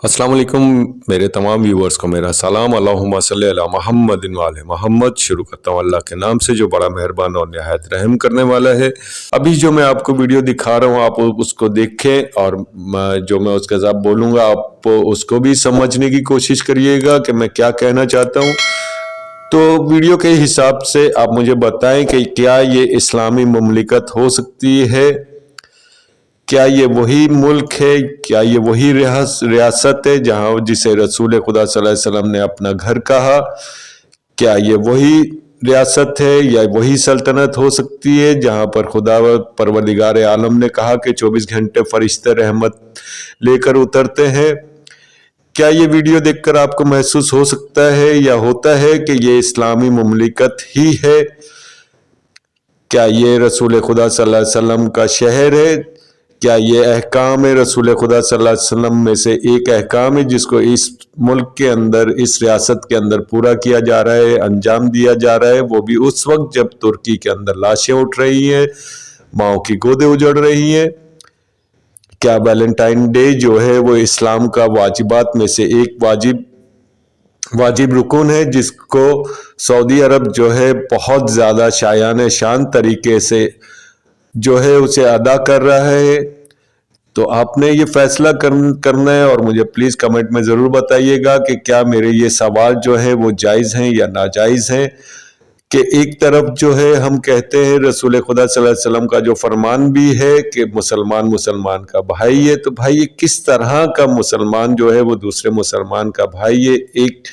अस्सलाम वालेकुम मेरे तमाम व्यूवर्स को मेरा सलाम। अल्लाहुम्मा सल्ली अला मोहम्मद वाले मोहम्मद। शुरू करता हूँ अल्लाह के नाम से जो बड़ा मेहरबान और निहायत रहम करने वाला है। अभी जो मैं आपको वीडियो दिखा रहा हूँ आप उसको देखें और जो मैं उसके साथ बोलूँगा आप उसको भी समझने की कोशिश करिएगा कि मैं क्या कहना चाहता हूँ। तो वीडियो के हिसाब से आप मुझे बताएं कि क्या ये इस्लामी मुमलिकत हो सकती है, क्या ये वही मुल्क है, क्या ये वही रियासत है जहाँ जिसे रसूल खुदा सल्लल्लाहु अलैहि वसल्लम ने अपना घर कहा, क्या ये वही रियासत है या वही सल्तनत हो सकती है जहाँ पर खुदा परवरदिगार आलम ने कहा कि 24 घंटे फरिश्ते रहमत लेकर उतरते हैं। क्या ये वीडियो देखकर आपको महसूस हो सकता है या होता है कि ये इस्लामी मुमलिकत ही है? क्या ये रसूल खुदा सल्लल्लाहु अलैहि वसल्लम का शहर है? क्या ये अहकाम है रसूल खुदा सल्लल्लाहु अलैहि वसल्लम में से एक अहकाम है जिसको इस मुल्क के अंदर, इस रियासत के अंदर पूरा किया जा रहा है, अंजाम दिया जा रहा है, वो भी उस वक्त जब तुर्की के अंदर लाशें उठ रही हैं, माओ की गोदें उजड़ रही हैं? क्या वैलेंटाइन डे जो है वो इस्लाम का वाजिबात में से एक वाजिब रुकन है जिसको सऊदी अरब जो है बहुत ज़्यादा शायान शान तरीके से जो है उसे अदा कर रहा है? तो आपने ये फैसला करना है और मुझे प्लीज़ कमेंट में ज़रूर बताइएगा कि क्या मेरे ये सवाल जो है वो जायज़ हैं या नाजायज़ हैं। कि एक तरफ जो है हम कहते हैं रसूल खुदा सल्लल्लाहु अलैहि वसल्लम का जो फरमान भी है कि मुसलमान का भाई है, तो भाई ये किस तरह का मुसलमान जो है वो दूसरे मुसलमान का भाई है? एक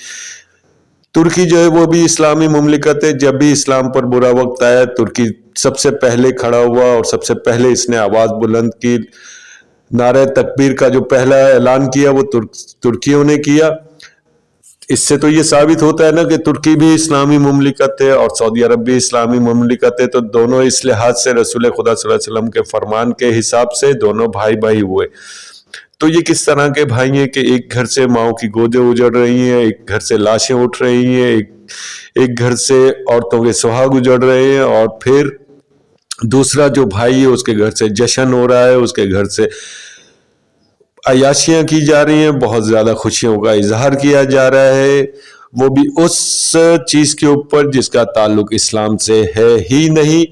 तुर्की जो है वो भी इस्लामी मुमलिकत है। जब भी इस्लाम पर बुरा वक्त आया तुर्की सबसे पहले खड़ा हुआ और सबसे पहले इसने आवाज़ बुलंद की। नारे तकबीर का जो पहला ऐलान किया वो तुर्कियों ने किया। इससे तो ये साबित होता है ना कि तुर्की भी इस्लामी मुमलिकत है और सऊदी अरब भी इस्लामी मुमलिकत है। तो दोनों इस लिहाज से रसूल खुदा सल्लल्लाहु अलैहि वसल्लम के फरमान के हिसाब से दोनों भाई भाई हुए। तो ये किस तरह के भाई हैं कि एक घर से माओ की गोदें उजड़ रही हैं, एक घर से लाशें उठ रही हैं, एक घर से औरतों के सुहाग उजड़ रहे हैं और फिर दूसरा जो भाई है उसके घर से जश्न हो रहा है, उसके घर से अयाशियां की जा रही हैं, बहुत ज़्यादा खुशियों का इजहार किया जा रहा है, वो भी उस चीज़ के ऊपर जिसका ताल्लुक इस्लाम से है ही नहीं।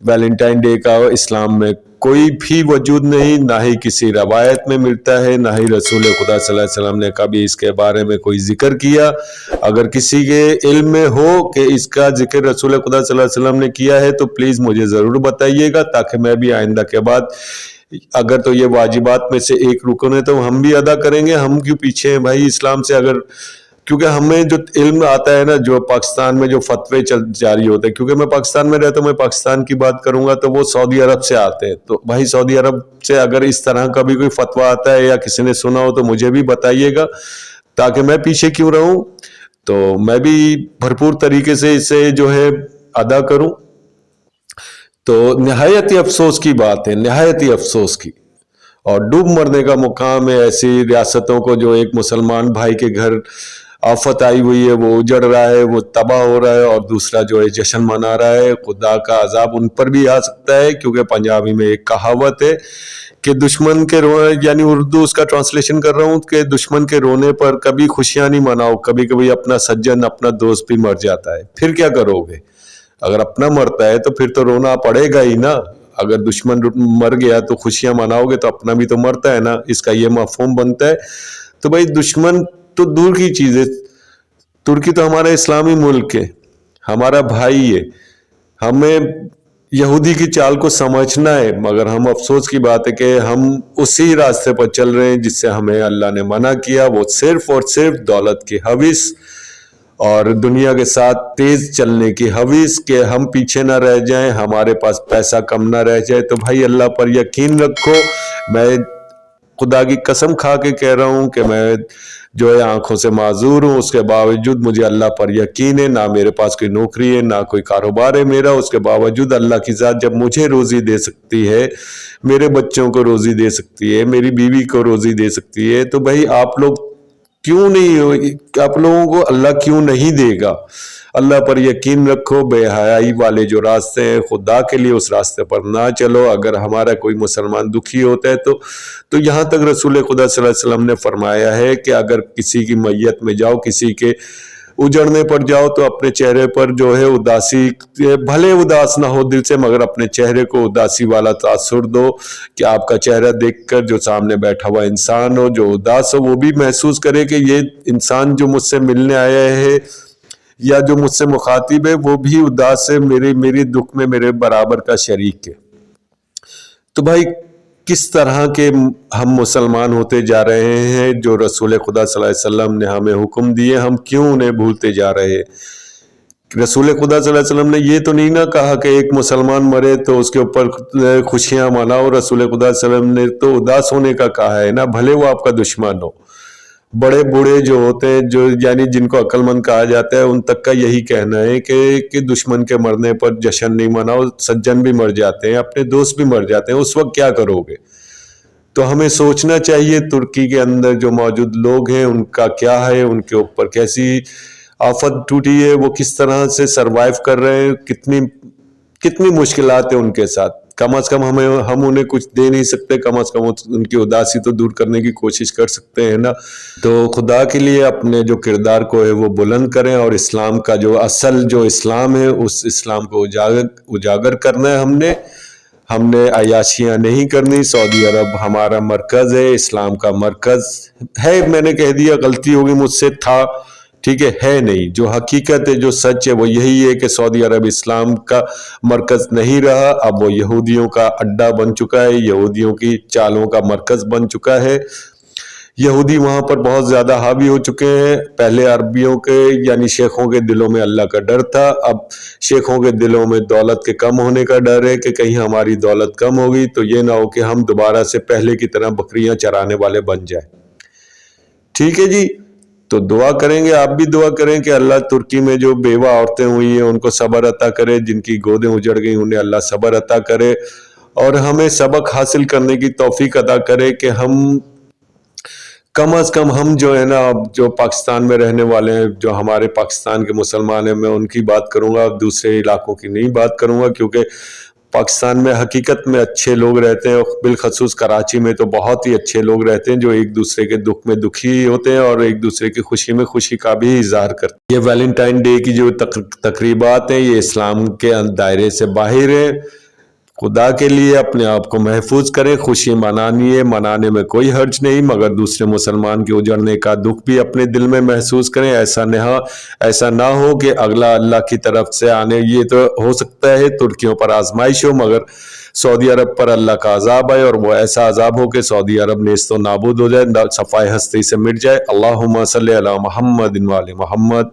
वैलेंटाइन डे का इस्लाम में कोई भी वजूद नहीं, ना ही किसी रवायत में मिलता है, ना ही रसूल खुदा सल्लल्लाहु अलैहि वसल्लम ने कभी इसके बारे में कोई जिक्र किया। अगर किसी के इल्म में हो कि इसका जिक्र रसूल खुदा सल्लल्लाहु अलैहि वसल्लम ने किया है तो प्लीज़ मुझे ज़रूर बताइएगा, ताकि मैं भी आइंदा के बाद अगर तो ये वाजिबात में से एक रुकन है तो हम भी अदा करेंगे। हम क्यों पीछे हैं भाई इस्लाम से? अगर क्योंकि हमें जो इल्म आता है ना, जो पाकिस्तान में जो फतवे जारी होते हैं, क्योंकि मैं पाकिस्तान में रहता हूँ, मैं पाकिस्तान की बात करूंगा तो वो सऊदी अरब से आते हैं। तो भाई सऊदी अरब से अगर इस तरह का भी कोई फतवा आता है या किसी ने सुना हो तो मुझे भी बताइएगा, ताकि मैं पीछे क्यों रहूं, तो मैं भी भरपूर तरीके से इसे जो है अदा करूं। तो नहायत ही अफसोस की बात है, नहायत ही अफसोस की और डूब मरने का मुकाम है ऐसी रियासतों को जो एक मुसलमान भाई के घर आफत आई हुई है, वो उजड़ रहा है, वो तबाह हो रहा है, और दूसरा जो है जश्न मना रहा है। खुदा का अजाब उन पर भी आ सकता है, क्योंकि पंजाबी में एक कहावत है कि दुश्मन के यानी उर्दू उसका ट्रांसलेशन कर रहा हूँ कि दुश्मन के रोने पर कभी खुशियां नहीं मनाओ, कभी कभी अपना सज्जन अपना दोस्त भी मर जाता है, फिर क्या करोगे? अगर अपना मरता है तो फिर तो रोना पड़ेगा ही ना। अगर दुश्मन मर गया तो खुशियां मनाओगे तो अपना भी तो मरता है ना, इसका ये मफहूम बनता है। तो भाई दुश्मन तो दूर की चीज है, तुर्की तो हमारा इस्लामी मुल्क है, हमारा भाई है, हमें यहूदी की चाल को समझना है। मगर हम अफसोस की बात है कि हम उसी रास्ते पर चल रहे हैं जिससे हमें अल्लाह ने मना किया, वो सिर्फ और सिर्फ दौलत की हविस और दुनिया के साथ तेज चलने की हवीस के हम पीछे ना रह जाएं, हमारे पास पैसा कम ना रह जाए। तो भाई अल्लाह पर यकीन रखो। मैं खुदा की कसम खा के कह रहा हूं कि मैं जो है आंखों से माजूर हूं, उसके बावजूद मुझे अल्लाह पर यकीन है। ना मेरे पास कोई नौकरी है, ना कोई कारोबार है मेरा, उसके बावजूद अल्लाह की ज़ात जब मुझे रोज़ी दे सकती है, मेरे बच्चों को रोज़ी दे सकती है, मेरी बीवी को रोज़ी दे सकती है, तो भाई आप लोग क्यों नहीं हो, आप लोगों को अल्लाह क्यों नहीं देगा? अल्लाह पर यकीन रखो, बेहयाई वाले जो रास्ते हैं खुदा के लिए उस रास्ते पर ना चलो। अगर हमारा कोई मुसलमान दुखी होता है तो यहाँ तक रसूल खुदा सल्लल्लाहु अलैहि वसल्लम ने फरमाया है कि अगर किसी की मैयत में जाओ, किसी के उजड़ने पर जाओ, तो अपने चेहरे पर जो है उदासी, भले उदास ना हो दिल से, मगर अपने चेहरे को उदासी वाला तासुर दो कि आपका चेहरा देखकर जो सामने बैठा हुआ इंसान हो, जो उदास हो, वो भी महसूस करे कि ये इंसान जो मुझसे मिलने आया है या जो मुझसे मुखातिब है वो भी उदास है, मेरे दुख में मेरे बराबर का शरीक है। तो भाई किस तरह के हम मुसलमान होते जा रहे हैं जो रसूल खुदा सल्लल्लाहु अलैहि वसल्लम ने हमें हुक्म दिए, हम क्यों उन्हें भूलते जा रहे हैं? रसूल खुदा सल्लल्लाहु अलैहि वसल्लम ने ये तो नहीं ना कहा कि एक मुसलमान मरे तो उसके ऊपर खुशियां मनाओ। रसूल खुदा सल्लल्लाहु अलैहि वसल्लम ने तो उदास होने का कहा है ना, भले वो आपका दुश्मन हो। बड़े बूढ़े जो होते हैं, जो यानी जिनको अक्लमंद कहा जाता है, उन तक का यही कहना है कि दुश्मन के मरने पर जश्न नहीं मनाओ। सज्जन भी मर जाते हैं, अपने दोस्त भी मर जाते हैं, उस वक्त क्या करोगे? तो हमें सोचना चाहिए तुर्की के अंदर जो मौजूद लोग हैं उनका क्या है, उनके ऊपर कैसी आफत टूटी है, वो किस तरह से सरवाइव कर रहे हैं, कितनी मुश्किलात है उनके साथ। कम से कम हम उन्हें कुछ दे नहीं सकते, कम से कम उनकी उदासी तो दूर करने की कोशिश कर सकते हैं ना। तो खुदा के लिए अपने जो किरदार को है वो बुलंद करें और इस्लाम का जो असल जो इस्लाम है उस इस्लाम को उजागर करना है। हमने अयाशियां नहीं करनी। सऊदी अरब हमारा मरकज है, इस्लाम का मरकज है। मैंने कह दिया, गलती होगी मुझसे, था ठीक है नहीं। जो हकीकत है, जो सच है वो यही है कि सऊदी अरब इस्लाम का मरकज नहीं रहा, अब वो यहूदियों का अड्डा बन चुका है, यहूदियों की चालों का मरकज बन चुका है। यहूदी वहां पर बहुत ज्यादा हावी हो चुके हैं। पहले अरबियों के यानी शेखों के दिलों में अल्लाह का डर था, अब शेखों के दिलों में दौलत के कम होने का डर है कि कहीं हमारी दौलत कम होगी तो ये ना हो कि हम दोबारा से पहले की तरह बकरियां चराने वाले बन जाए। ठीक है जी, तो दुआ करेंगे, आप भी दुआ करें कि अल्लाह तुर्की में जो बेवा औरतें हुई हैं उनको सब्र अता करे, जिनकी गोदें उजड़ गई उन्हें अल्लाह सब्र अता करे और हमें सबक हासिल करने की तौफीक अता करे कि हम कम से कम हम जो है ना, अब जो पाकिस्तान में रहने वाले हैं, जो हमारे पाकिस्तान के मुसलमान हैं, मैं उनकी बात करूंगा, दूसरे इलाकों की नहीं बात करूंगा, क्योंकि पाकिस्तान में हकीकत में अच्छे लोग रहते हैं। बिलखसूस कराची में तो बहुत ही अच्छे लोग रहते हैं जो एक दूसरे के दुख में दुखी होते हैं और एक दूसरे की खुशी में खुशी का भी इजहार करते हैं। ये वैलेंटाइन डे की जो तकरीबात हैं ये इस्लाम के दायरे से बाहर है। खुदा के लिए अपने आप को महफूज करें, खुशी मनानी है, मनाने में कोई हर्ज नहीं, मगर दूसरे मुसलमान के उजड़ने का दुख भी अपने दिल में महसूस करें। ऐसा ना हो कि अगला अल्लाह की तरफ से आने, ये तो हो सकता है तुर्कियों पर आजमाइश हो, मगर सऊदी अरब पर अल्लाह का अजाब आए और वो ऐसा अजाब हो कि सऊदी अरब नेस्तो नाबूद हो जाए, सफाई हस्ती से मिट जाए। अल्लाहुम्मा सल्ली अला मुहम्मद व आले मुहम्मद।